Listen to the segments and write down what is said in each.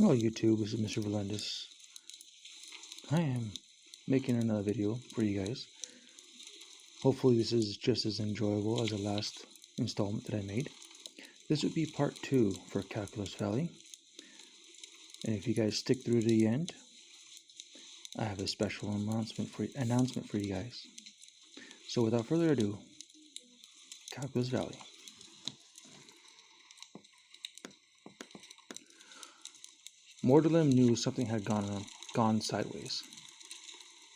Hello YouTube, this is Mr. Valendis. I am making another video for you guys. Hopefully this is just as enjoyable as the last installment that I made. This would be part 2 for Caelculis Valley. And if you guys stick through to the end, I have a special announcement for you guys. So without further ado, Caelculis Valley. Mordelem knew something had gone sideways.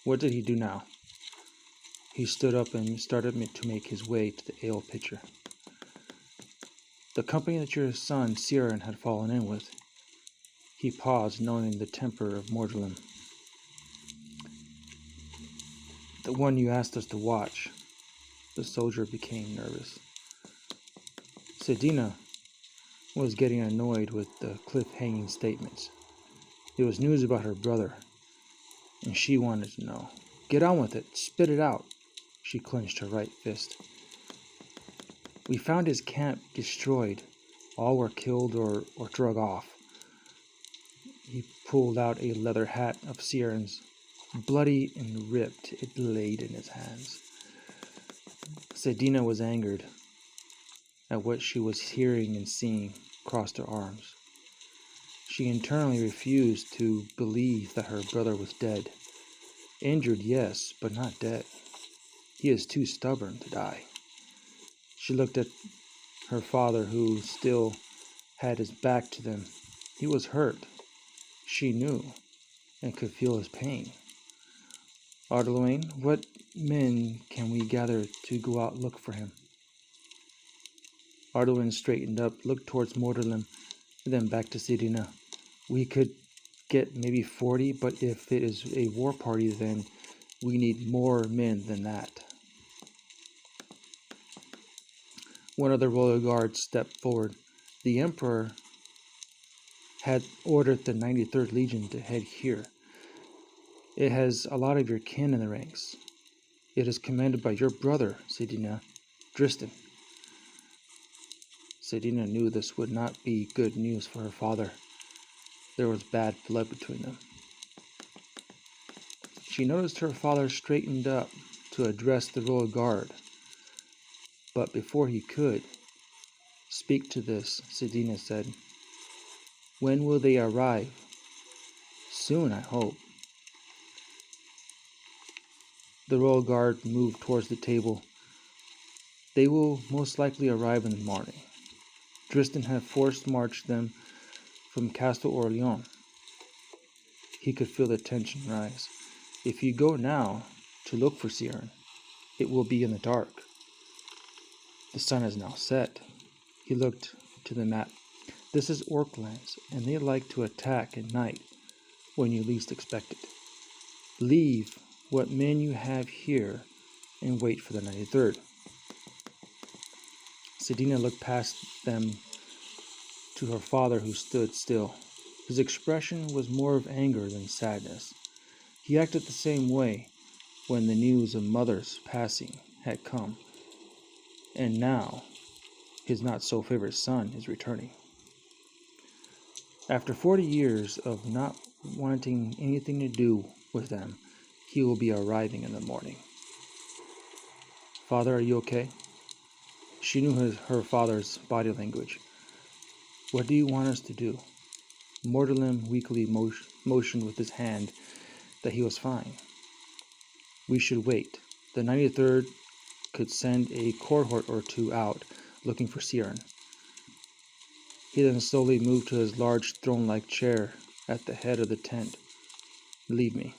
What did he do now? He stood up and started to make his way to the ale pitcher. The company that your son, Ciaran, had fallen in with. He paused, knowing the temper of Mordelem. The one you asked us to watch. The soldier became nervous. Sedina was getting annoyed with the cliff-hanging statements. It was news about her brother, and she wanted to know. Get on with it. Spit it out. She clenched her right fist. We found his camp destroyed. All were killed or drug off. He pulled out a leather hat of Ciaran's. Bloody and ripped, it laid in his hands. Sedina was angered at what she was hearing and seeing, crossed her arms. She internally refused to believe that her brother was dead. Injured, yes, but not dead. He is too stubborn to die. She looked at her father, who still had his back to them. He was hurt. She knew and could feel his pain. Ardelwain, what men can we gather to go out look for him? Ardelwain straightened up, looked towards Mordelem, and then back to Sedina. We could get maybe 40, but if it is a war party, then we need more men than that. One of the royal guards stepped forward. The Emperor had ordered the 93rd Legion to head here. It has a lot of your kin in the ranks. It is commanded by your brother, Sedina, Dristan. Sedina knew this would not be good news for her father. There was bad blood between them. She noticed her father straightened up to address the royal guard. But before he could speak to this, Sedina said, When will they arrive? Soon, I hope. The royal guard moved towards the table. They will most likely arrive in the morning. Dristan had forced-marched them from Castle Orleans. He could feel the tension rise. If you go now to look for Ciaran, it will be in the dark. The sun is now set. He looked to the map. This is Orklands, and they like to attack at night when you least expect it. Leave what men you have here and wait for the 93rd. Sedina looked past them to her father, who stood still. His expression was more of anger than sadness. He acted the same way when the news of mother's passing had come, and now his not-so-favorite son is returning. After 40 years of not wanting anything to do with them, he will be arriving in the morning. Father, are you okay? She knew her father's body language. What do you want us to do? Mordelem weakly motioned with his hand that he was fine. We should wait. The 93rd could send a cohort or two out looking for Ciaran. He then slowly moved to his large throne-like chair at the head of the tent. Leave me.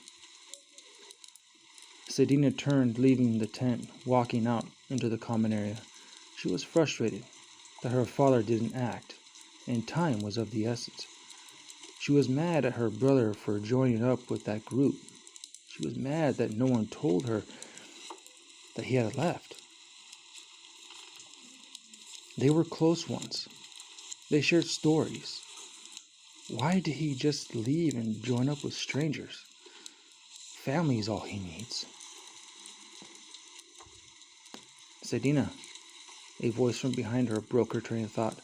Sedina turned, leaving the tent, walking out into the common area. She was frustrated that her father didn't act, and time was of the essence. She was mad at her brother for joining up with that group. She was mad that no one told her that he had left. They were close ones. They shared stories. Why did he just leave and join up with strangers? Family is all he needs. Sedina, a voice from behind her broke her train of thought.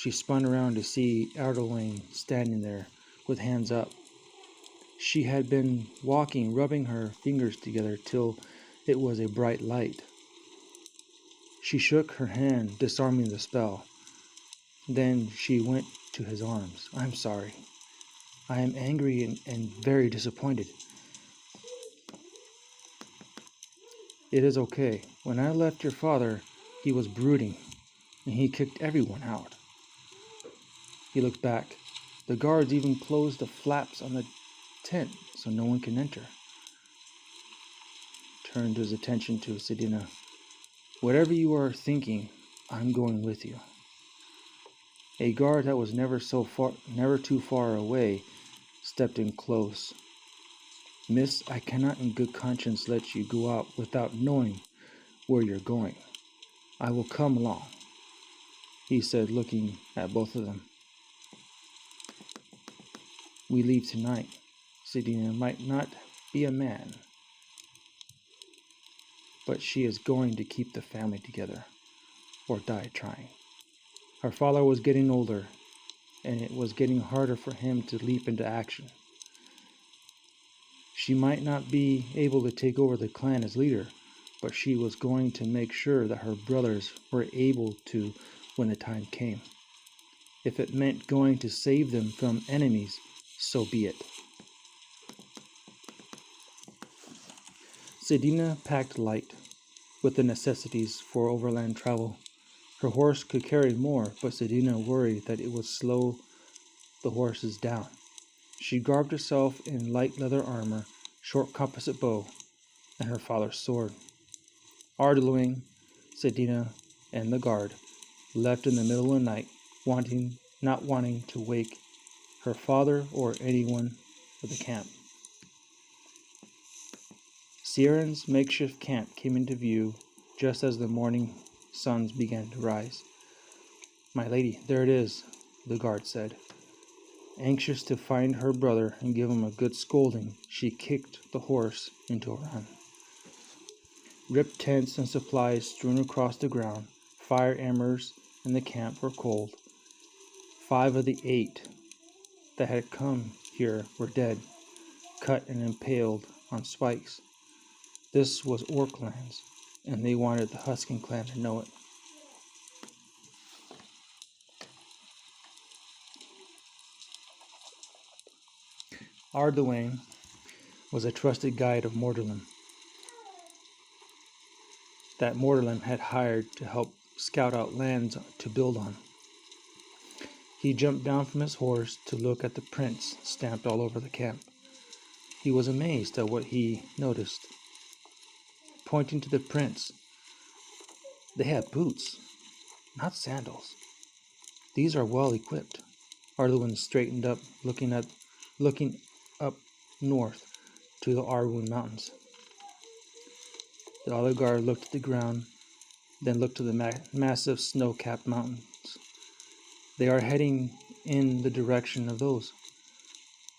She spun around to see Ardaline standing there with hands up. She had been walking, rubbing her fingers together till it was a bright light. She shook her hand, disarming the spell. Then she went to his arms. "I'm sorry. I am angry and very disappointed." "It is okay. When I left your father, he was brooding, and he kicked everyone out." He looked back. The guards even closed the flaps on the tent so no one can enter. Turned his attention to Sedina. "Whatever you are thinking, I'm going with you." A guard that was never too far away stepped in close. "Miss, I cannot in good conscience let you go out without knowing where you're going. I will come along," he said, looking at both of them. "We leave tonight. Sedina might not be a man, but she is going to keep the family together, or die trying." Her father was getting older, and it was getting harder for him to leap into action. She might not be able to take over the clan as leader, but she was going to make sure that her brothers were able to when the time came. If it meant going to save them from enemies, so be it. Sedina packed light, with the necessities for overland travel. Her horse could carry more, but Sedina worried that it would slow the horses down. She garbed herself in light leather armor, short composite bow, and her father's sword. Ardaline, Sedina, and the guard left in the middle of the night, not wanting to wake her father or anyone of the camp. Sieran's makeshift camp came into view just as the morning suns began to rise. "My lady, there it is," the guard said. Anxious to find her brother and give him a good scolding, she kicked the horse into a run. Ripped tents and supplies strewn across the ground. Fire embers in the camp were cold. 5 of the 8 that had come here were dead, cut and impaled on spikes. This was Orc lands, and they wanted the Huskin clan to know it. Ardaline was a trusted guide of Morderlim that Morderlim had hired to help scout out lands to build on. He jumped down from his horse to look at the prints stamped all over the camp. He was amazed at what he noticed. Pointing to the prints, "They have boots, not sandals. These are well equipped." Ardaline straightened up, looking up north to the Arwen Mountains. The other guard looked at the ground, then looked to the massive snow-capped mountains. "They are heading in the direction of those.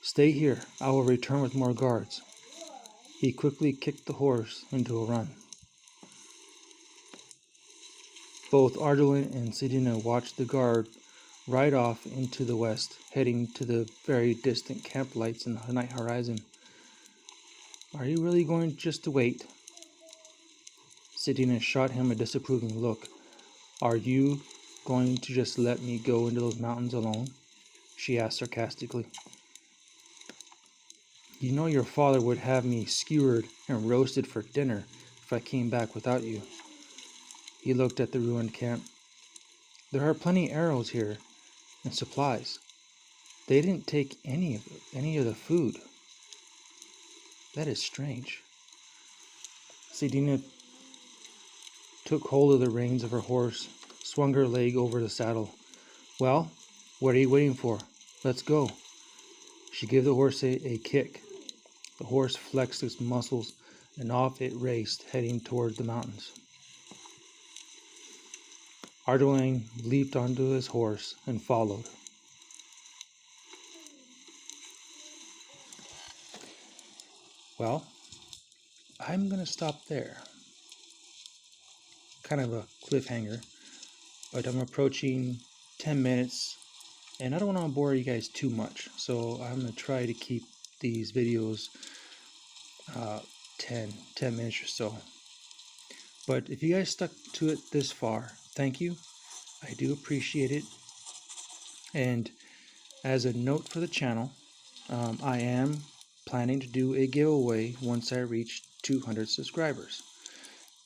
Stay here. I will return with more guards." He quickly kicked the horse into a run. Both Ardaline and Sedina watched the guard ride off into the west, heading to the very distant camp lights in the night horizon. "Are you really going just to wait?" Sedina shot him a disapproving look. "Are you going to just let me go into those mountains alone?" she asked sarcastically. "You know your father would have me skewered and roasted for dinner if I came back without you." He looked at the ruined camp. "There are plenty arrows here and supplies. They didn't take any of the food. That is strange." Sedina took hold of the reins of her horse, swung her leg over the saddle. "Well, what are you waiting for? Let's go." She gave the horse a kick. The horse flexed its muscles, and off it raced, heading toward the mountains. Ardaline leaped onto his horse and followed. Well, I'm going to stop there. Kind of a cliffhanger, but I'm approaching 10 minutes, and I don't want to bore you guys too much, so I'm going to try to keep these videos 10 minutes or so. But if you guys stuck to it this far, thank you. I do appreciate it. And as a note for the channel, I am planning to do a giveaway once I reach 200 subscribers.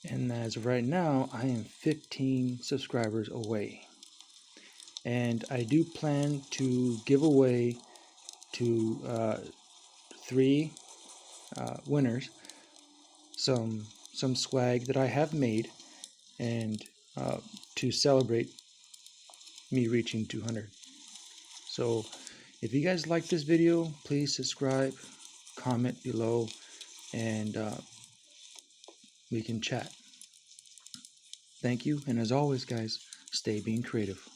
And as of right now, I am 15 subscribers away. And I do plan to give away to 3 winners some swag that I have made, and to celebrate me reaching 200. So if you guys like this video, please subscribe, comment below, and we can chat. Thank you, and as always, guys, stay being creative.